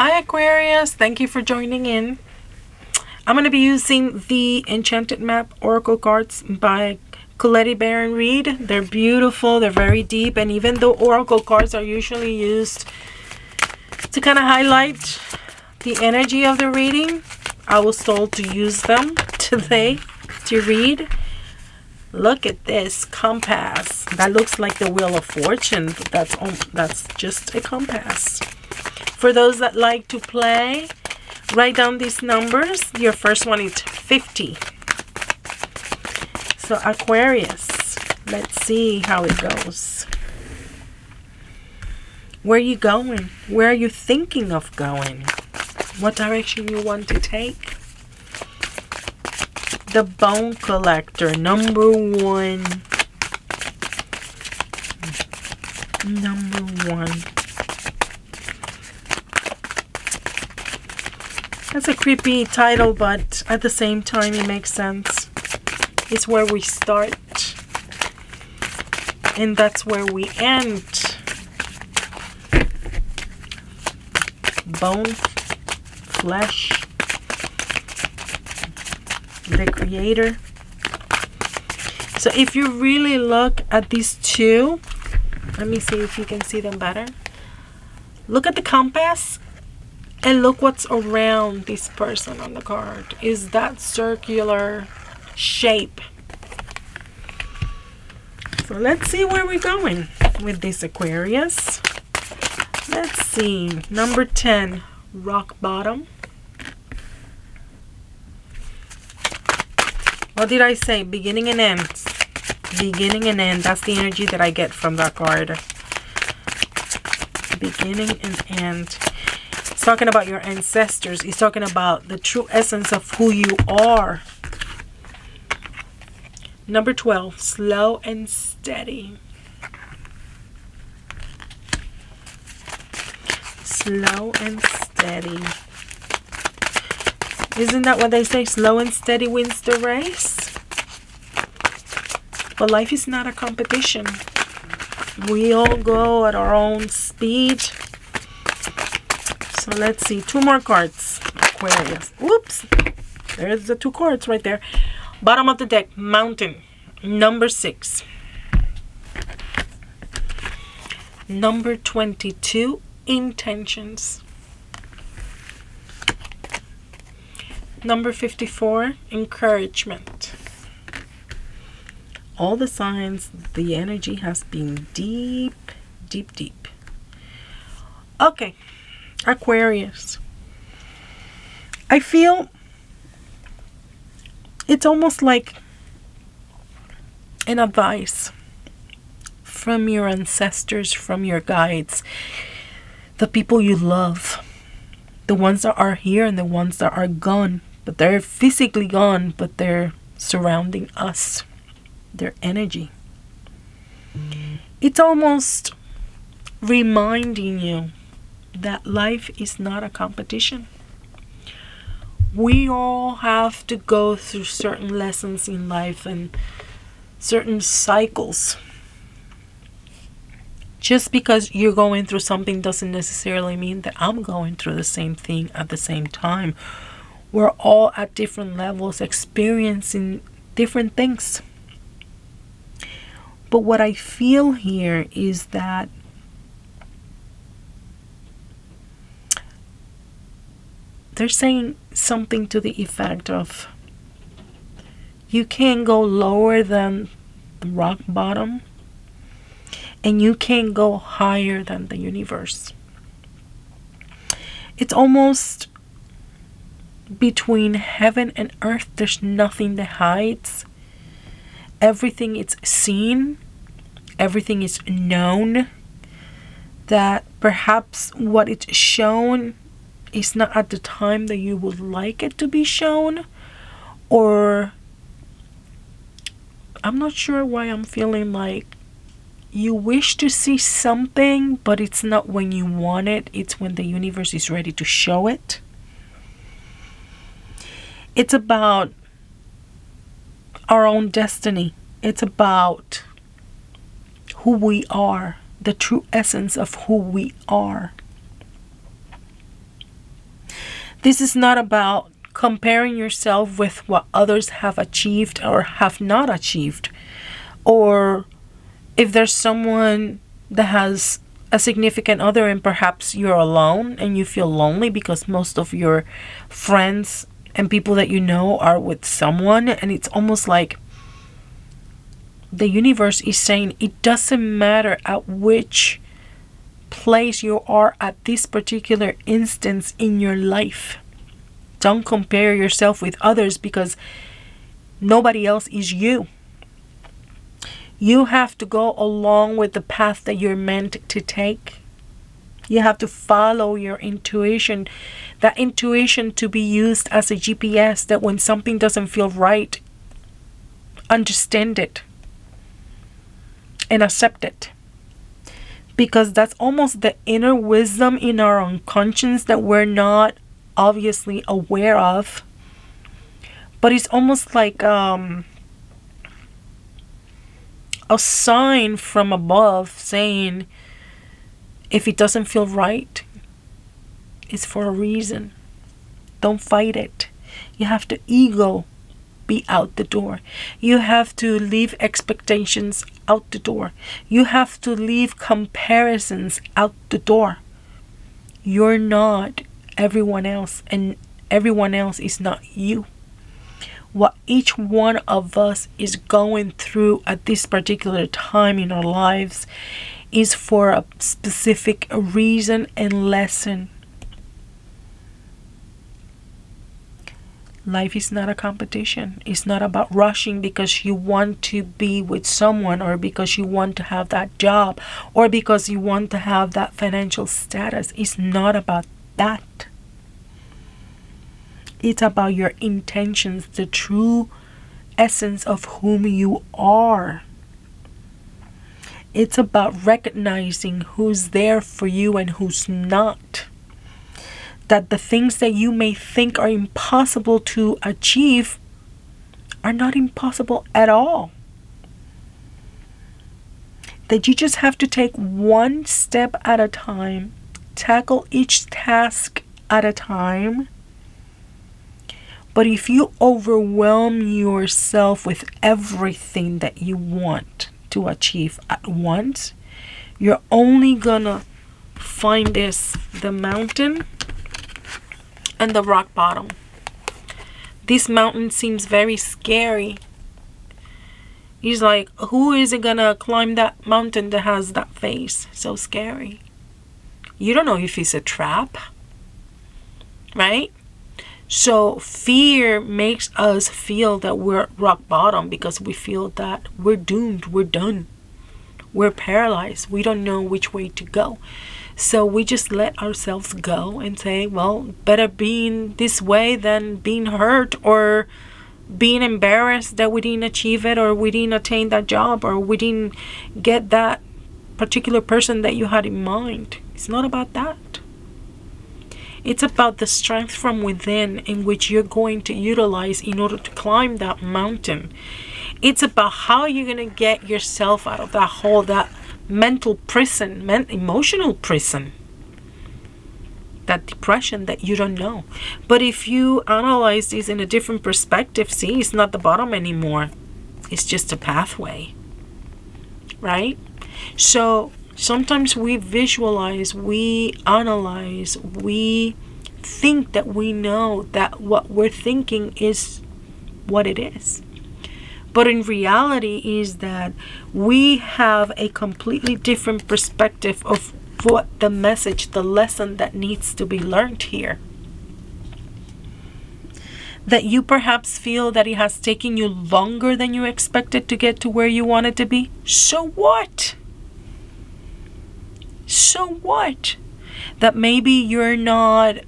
Hi Aquarius, thank you for joining in. I'm going to be using the Enchanted Map Oracle cards by Colette Baron-Reid. They're beautiful, they're very deep, and even though Oracle cards are usually used to kind of highlight the energy of the reading, I was told to use them today to read. Look at this compass. That looks like the Wheel of Fortune, but that's just a compass. For those that like to play, write down these numbers. Your first one is 50. So Aquarius, let's see how it goes. Where are you going? Where are you thinking of going? What direction you want to take? The Bone Collector, number one. Number one. That's a creepy title, but at the same time it makes sense. It's where we start, and that's where we end. Bone, flesh, the creator. So if you really look at these two, let me see if you can see them better. Look at the compass. And look what's around this person on the card. Is that circular shape. So let's see where we're going with this Aquarius. Let's see. Number 10, rock bottom. What did I say? Beginning and end. Beginning and end. That's the energy that I get from that card. Beginning and end. It's talking about your ancestors. It's talking about the true essence of who you are. Number 12, slow and steady. Slow and steady. Isn't that what they say? Slow and steady wins the race. But life is not a competition. We all go at our own speed. So let's see, two more cards, Aquarius. Whoops, there's the two cards right there. Bottom of the deck, Mountain, number 6. Number 22, Intentions. Number 54, Encouragement. All the signs, the energy has been deep, deep, deep. Okay. Aquarius, I feel it's almost like an advice from your ancestors, from your guides, the people you love, the ones that are here and the ones that are gone, but they're physically gone, but they're surrounding us, their energy. It's almost reminding you that life is not a competition. We all have to go through certain lessons in life and certain cycles. Just because you're going through something doesn't necessarily mean that I'm going through the same thing at the same time. We're all at different levels, experiencing different things. But what I feel here is that they're saying something to the effect of, you can't go lower than the rock bottom, and you can't go higher than the universe. It's almost between heaven and earth. There's nothing that hides. Everything is seen. Everything is known. That perhaps what it's shown is not at the time that you would like it to be shown, or I'm not sure why I'm feeling like you wish to see something, but it's not when you want it. It's when the universe is ready to show it. It's about our own destiny. It's about who we are, the true essence of who we are. This is not about comparing yourself with what others have achieved or have not achieved. Or if there's someone that has a significant other and perhaps you're alone and you feel lonely because most of your friends and people that you know are with someone, and it's almost like the universe is saying it doesn't matter at which place you are at this particular instance in your life. Don't compare yourself with others because nobody else is you. You have to go along with the path that you're meant to take. You have to follow your intuition. That intuition to be used as a GPS, that when something doesn't feel right, understand it and accept it. Because that's almost the inner wisdom in our unconscious that we're not obviously aware of. But it's almost like a sign from above saying, if it doesn't feel right, it's for a reason. Don't fight it. You have to ego be out the door. You have to leave expectations out the door. You have to leave comparisons out the door. You're not everyone else, and everyone else is not you. What each one of us is going through at this particular time in our lives is for a specific reason and lesson. Life is not a competition. It's not about rushing because you want to be with someone, or because you want to have that job, or because you want to have that financial status. It's not about that. It's about your intentions, the true essence of whom you are. It's about recognizing who's there for you and who's not. That the things that you may think are impossible to achieve are not impossible at all. That you just have to take one step at a time, tackle each task at a time. But if you overwhelm yourself with everything that you want to achieve at once, you're only gonna find the mountain and the rock bottom. This mountain seems very scary. He's like, who is it gonna climb that mountain that has that face? So scary. You don't know if it's a trap, right? So fear makes us feel that we're at rock bottom because we feel that we're doomed, we're done, we're paralyzed, we don't know which way to go. So we just let ourselves go and say, well, better being this way than being hurt or being embarrassed that we didn't achieve it, or we didn't attain that job, or we didn't get that particular person that you had in mind. It's not about that. It's about the strength from within in which you're going to utilize in order to climb that mountain. It's about how you're going to get yourself out of that hole, that mental prison, emotional prison, that depression that you don't know. But if you analyze this in a different perspective, see, it's not the bottom anymore. It's just a pathway, right? So sometimes we visualize, we analyze, we think that we know that what we're thinking is what it is. But in reality is that we have a completely different perspective of what the message, the lesson that needs to be learned here. That you perhaps feel that it has taken you longer than you expected to get to where you wanted to be. So what? So what? That maybe you're not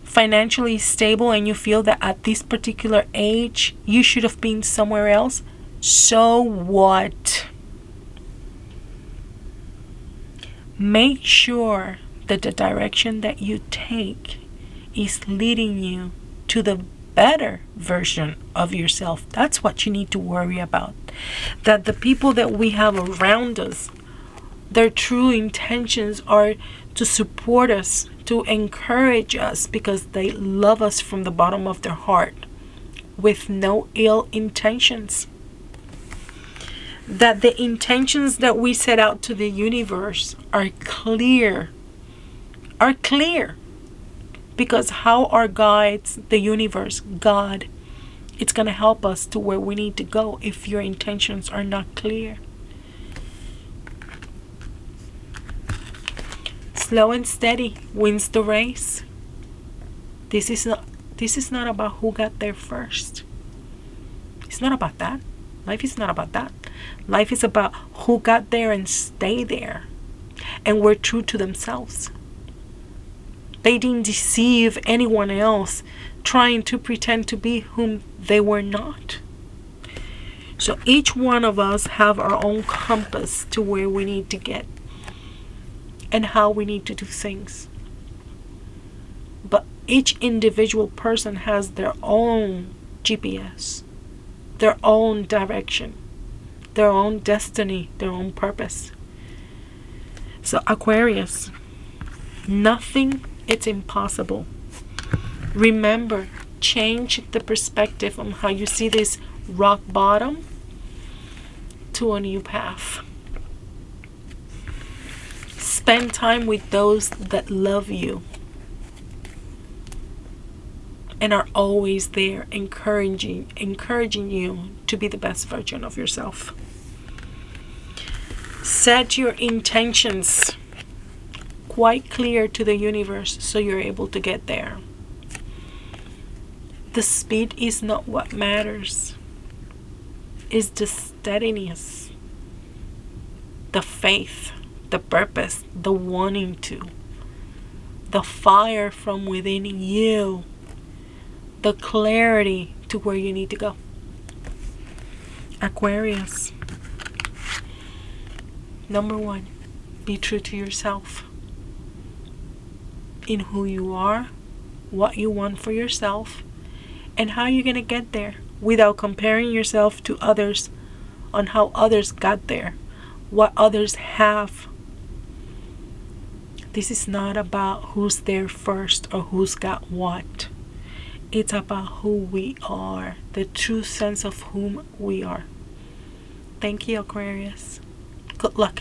financially stable and you feel that at this particular age you should have been somewhere else. So what? Make sure that the direction that you take is leading you to the better version of yourself. That's what you need to worry about. That the people that we have around us, their true intentions are to support us, to encourage us because they love us from the bottom of their heart with no ill intentions. That the intentions that we set out to the universe are clear. Are clear. Because how our guides, the universe, God, it's going to help us to where we need to go if your intentions are not clear. Slow and steady wins the race. This is not about who got there first. It's not about that. Life is not about that. Life is about who got there and stay there and were true to themselves. They didn't deceive anyone else trying to pretend to be whom they were not. So each one of us have our own compass to where we need to get and how we need to do things. But each individual person has their own GPS, their own direction, their own destiny, their own purpose. So Aquarius, nothing is impossible. Remember, change the perspective on how you see this rock bottom to a new path. Spend time with those that love you and are always there encouraging you to be the best version of yourself. Set your intentions quite clear to the universe so you're able to get there. The speed is not what matters. It's the steadiness, the faith, the purpose, the wanting to, the fire from within you, the clarity to where you need to go. Aquarius, number 1, be true to yourself in who you are, what you want for yourself, and how you're going to get there without comparing yourself to others on how others got there, what others have. This is not about who's there first or who's got what. It's about who we are, the true sense of whom we are. Thank you, Aquarius. Good luck.